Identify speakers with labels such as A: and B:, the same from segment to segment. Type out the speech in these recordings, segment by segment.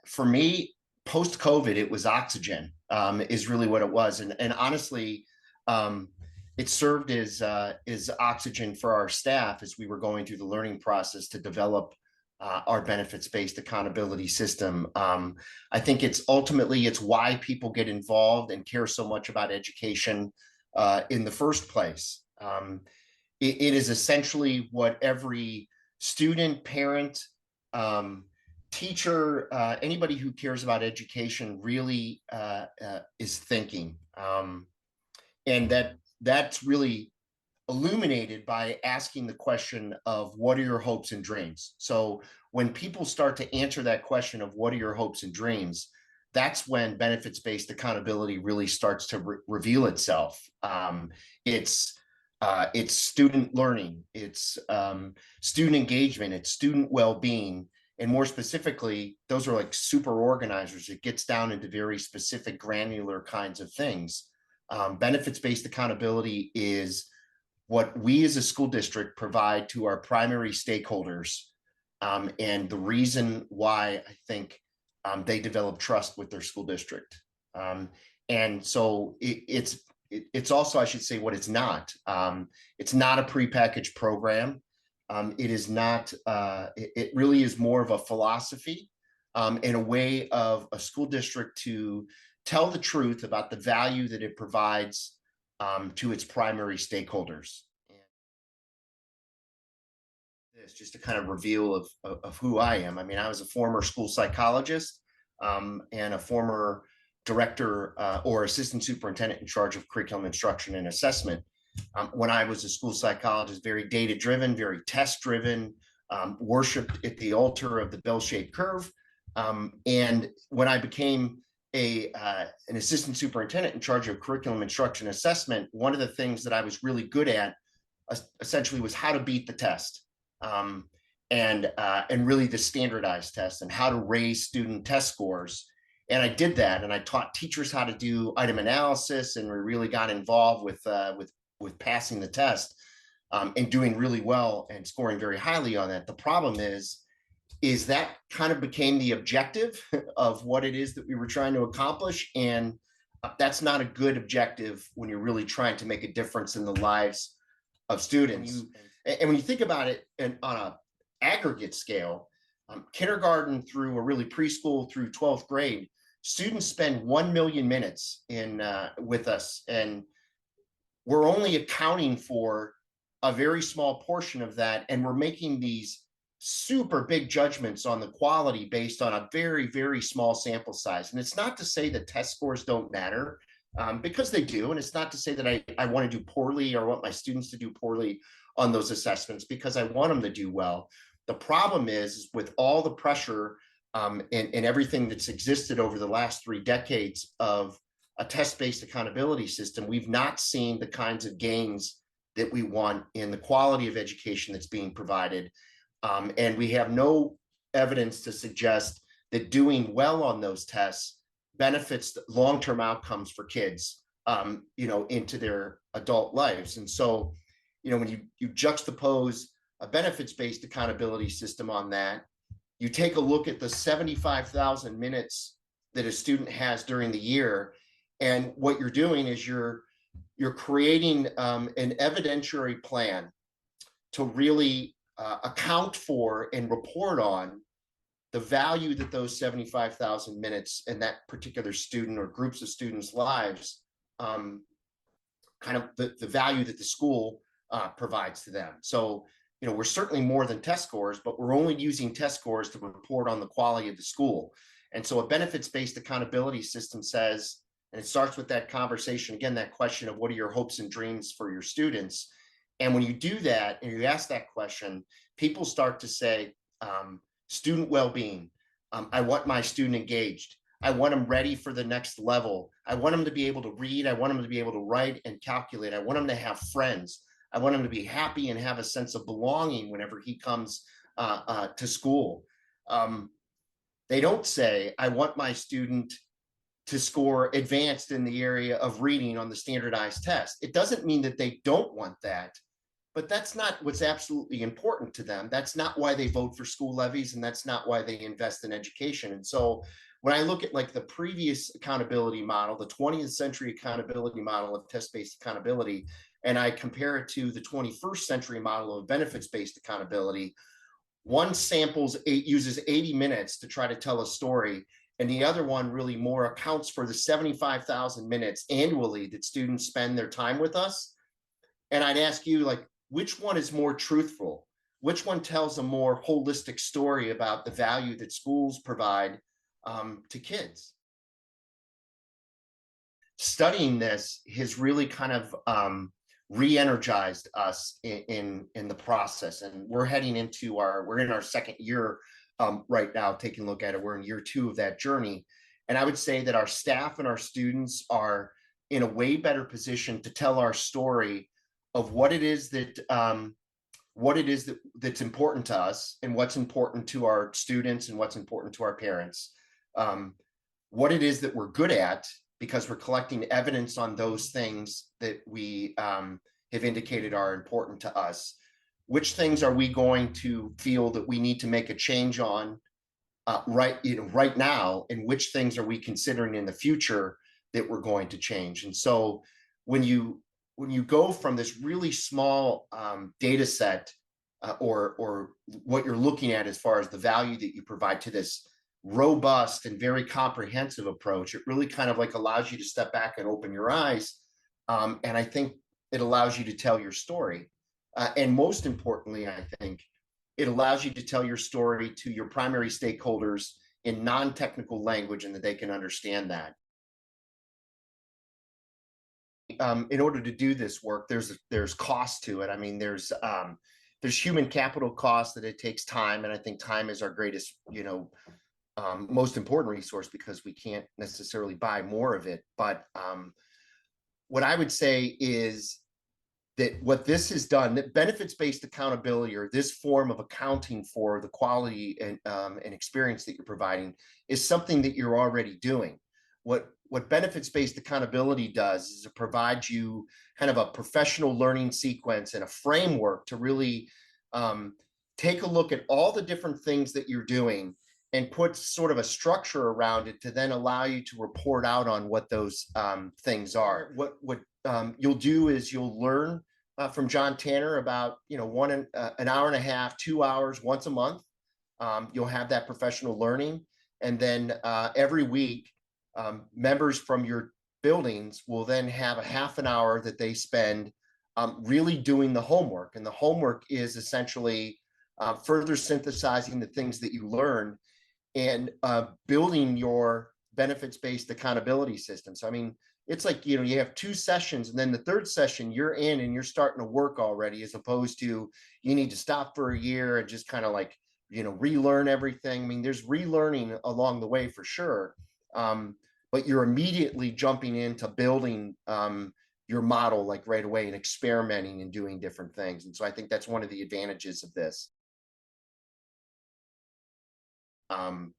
A: For me, post COVID, it was oxygen, is really what it was. And honestly, um, it served as oxygen for our staff as we were going through the learning process to develop our benefits-based accountability system. I think it's why people get involved and care so much about education in the first place. It is essentially what every student, parent, um, teacher, anybody who cares about education really is thinking. And that's really illuminated by asking the question of what are your hopes and dreams. So when people start to answer that question of what are your hopes and dreams, that's when benefits-based accountability really starts to reveal itself. It's student learning, it's student engagement, it's student well-being, and more specifically, those are like super organizers. It gets down into very specific granular kinds of things. Benefits-based accountability is what we as a school district provide to our primary stakeholders, and the reason why I think they develop trust with their school district. And so it's also, I should say, what it's not. It's not a prepackaged program. It is not, it really is more of a philosophy, and a way of a school district to tell the truth about the value that it provides to its primary stakeholders. And this just to kind of reveal of who I am. I mean, I was a former school psychologist, and a former director or assistant superintendent in charge of curriculum instruction and assessment. When I was a school psychologist, very data driven, very test driven, worshiped at the altar of the bell-shaped curve. And when I became an assistant superintendent in charge of curriculum instruction assessment, one of the things that I was really good at essentially was how to beat the test, and really the standardized test and how to raise student test scores. And I did that, and I taught teachers how to do item analysis, and we really got involved with passing the test, and doing really well and scoring very highly on that. The problem is that kind of became the objective of what it is that we were trying to accomplish. And that's not a good objective when you're really trying to make a difference in the lives of students. And when you think about it on a aggregate scale, kindergarten through, or really preschool through 12th grade, students spend 1 million minutes with us. And we're only accounting for a very small portion of that. And we're making these super big judgments on the quality based on a very, very small sample size. And it's not to say that test scores don't matter, because they do. And it's not to say that I want to do poorly or want my students to do poorly on those assessments, because I want them to do well. The problem is with all the pressure and everything that's existed over the last 3 decades of a test-based accountability system, we've not seen the kinds of gains that we want in the quality of education that's being provided. And we have no evidence to suggest that doing well on those tests benefits long-term outcomes for kids, into their adult lives. And so, when you juxtapose a benefits-based accountability system on that, you take a look at the 75,000 minutes that a student has during the year, and what you're doing is you're creating an evidentiary plan to really account for and report on the value that those 75,000 minutes in that particular student or groups of students' lives, kind of the value that the school provides to them. So, we're certainly more than test scores, but we're only using test scores to report on the quality of the school. And so a benefits-based accountability system says, and it starts with that conversation, again, that question of what are your hopes and dreams for your students? And when you do that, and you ask that question, people start to say, student well-being. I want my student engaged. I want them ready for the next level. I want them to be able to read. I want them to be able to write and calculate. I want them to have friends. I want him to be happy and have a sense of belonging whenever he comes to school. They don't say, I want my student to score advanced in the area of reading on the standardized test. It doesn't mean that they don't want that. but that's not what's absolutely important to them. That's not why they vote for school levies, and that's not why they invest in education. And so when I look at like the previous accountability model, the 20th century accountability model of test-based accountability, and I compare it to the 21st century model of benefits-based accountability, one uses 80 minutes to try to tell a story, and the other one really more accounts for the 75,000 minutes annually that students spend their time with us. And I'd ask you, like, which one is more truthful? Which one tells a more holistic story about the value that schools provide to kids? Studying this has really kind of re-energized us in the process, and we're in our second year right now, taking a look at it. We're in year 2 of that journey, and I would say that our staff and our students are in a way better position to tell our story of what it is that's important to us, and what's important to our students, and what's important to our parents, um, what it is that we're good at, because we're collecting evidence on those things that we have indicated are important to us. Which things are we going to feel that we need to make a change on right now, and which things are we considering in the future that we're going to change? And so when you go from this really small data set, or what you're looking at as far as the value that you provide, to this robust and very comprehensive approach, it really kind of like allows you to step back and open your eyes. And I think it allows you to tell your story. And most importantly, I think it allows you to tell your story to your primary stakeholders in non-technical language, and that they can understand that. In order to do this work, there's cost to it. I mean, there's human capital costs, that it takes time, and I think time is our greatest, most important resource, because we can't necessarily buy more of it. But what I would say is that what this has done, that benefits-based accountability, or this form of accounting for the quality and experience that you're providing, is something that you're already doing. What benefits-based accountability does is it provides you kind of a professional learning sequence and a framework to really take a look at all the different things that you're doing, and put sort of a structure around it to then allow you to report out on what those things are. What you'll do is you'll learn from John Tanner about an hour and a half, 2 hours once a month. You'll have that professional learning, and then every week, members from your buildings will then have a half an hour that they spend really doing the homework. And the homework is essentially further synthesizing the things that you learn, and building your benefits-based accountability system. So, I mean, it's like, you have 2 sessions, and then the third session you're in and you're starting to work already, as opposed to you need to stop for a year and just kind of like, relearn everything. I mean, there's relearning along the way for sure. But you're immediately jumping into building your model like right away, and experimenting and doing different things. And so I think that's one of the advantages of this. Um,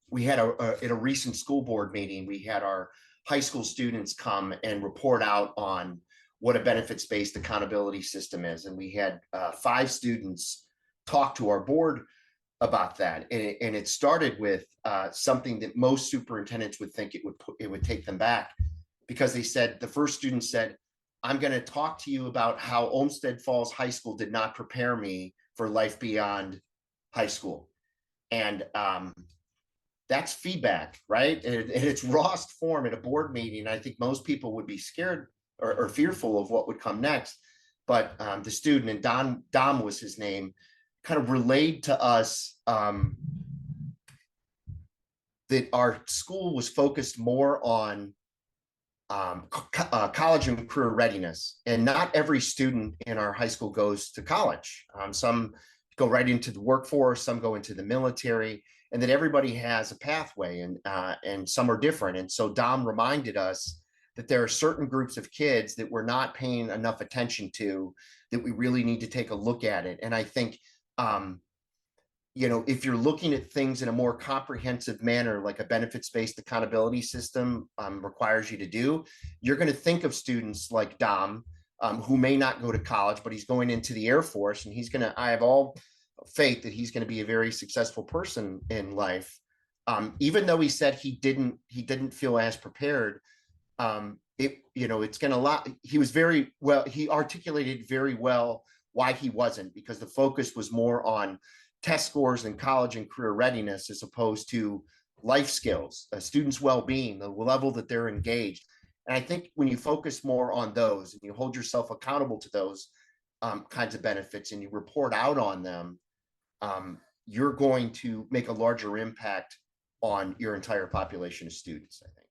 A: we had at a recent school board meeting, we had our high school students come and report out on what a benefits-based accountability system is. And we had 5 students talk to our board about that. And it started with something that most superintendents would think it would take them back, because they said, the first student said, "I'm going to talk to you about how Olmsted Falls High School did not prepare me for life beyond high school." And that's feedback, right? And it's rawest form at a board meeting. I think most people would be scared or fearful of what would come next. But the student, and Dom was his name, kind of relayed to us that our school was focused more on college and career readiness. And not every student in our high school goes to college. Some go right into the workforce, some go into the military, and that everybody has a pathway, and some are different. And so Dom reminded us that there are certain groups of kids that we're not paying enough attention to, that we really need to take a look at it. And I think, if you're looking at things in a more comprehensive manner, like a benefits-based accountability system requires you to do, you're going to think of students like Dom, who may not go to college, but he's going into the Air Force, and I have all faith that he's going to be a very successful person in life. Even though he said he didn't feel as prepared, it's going to lot. He was very well. He articulated very well why he wasn't, because the focus was more on test scores and college and career readiness as opposed to life skills, students' well-being, the level that they're engaged. And I think when you focus more on those and you hold yourself accountable to those kinds of benefits and you report out on them, you're going to make a larger impact on your entire population of students, I think.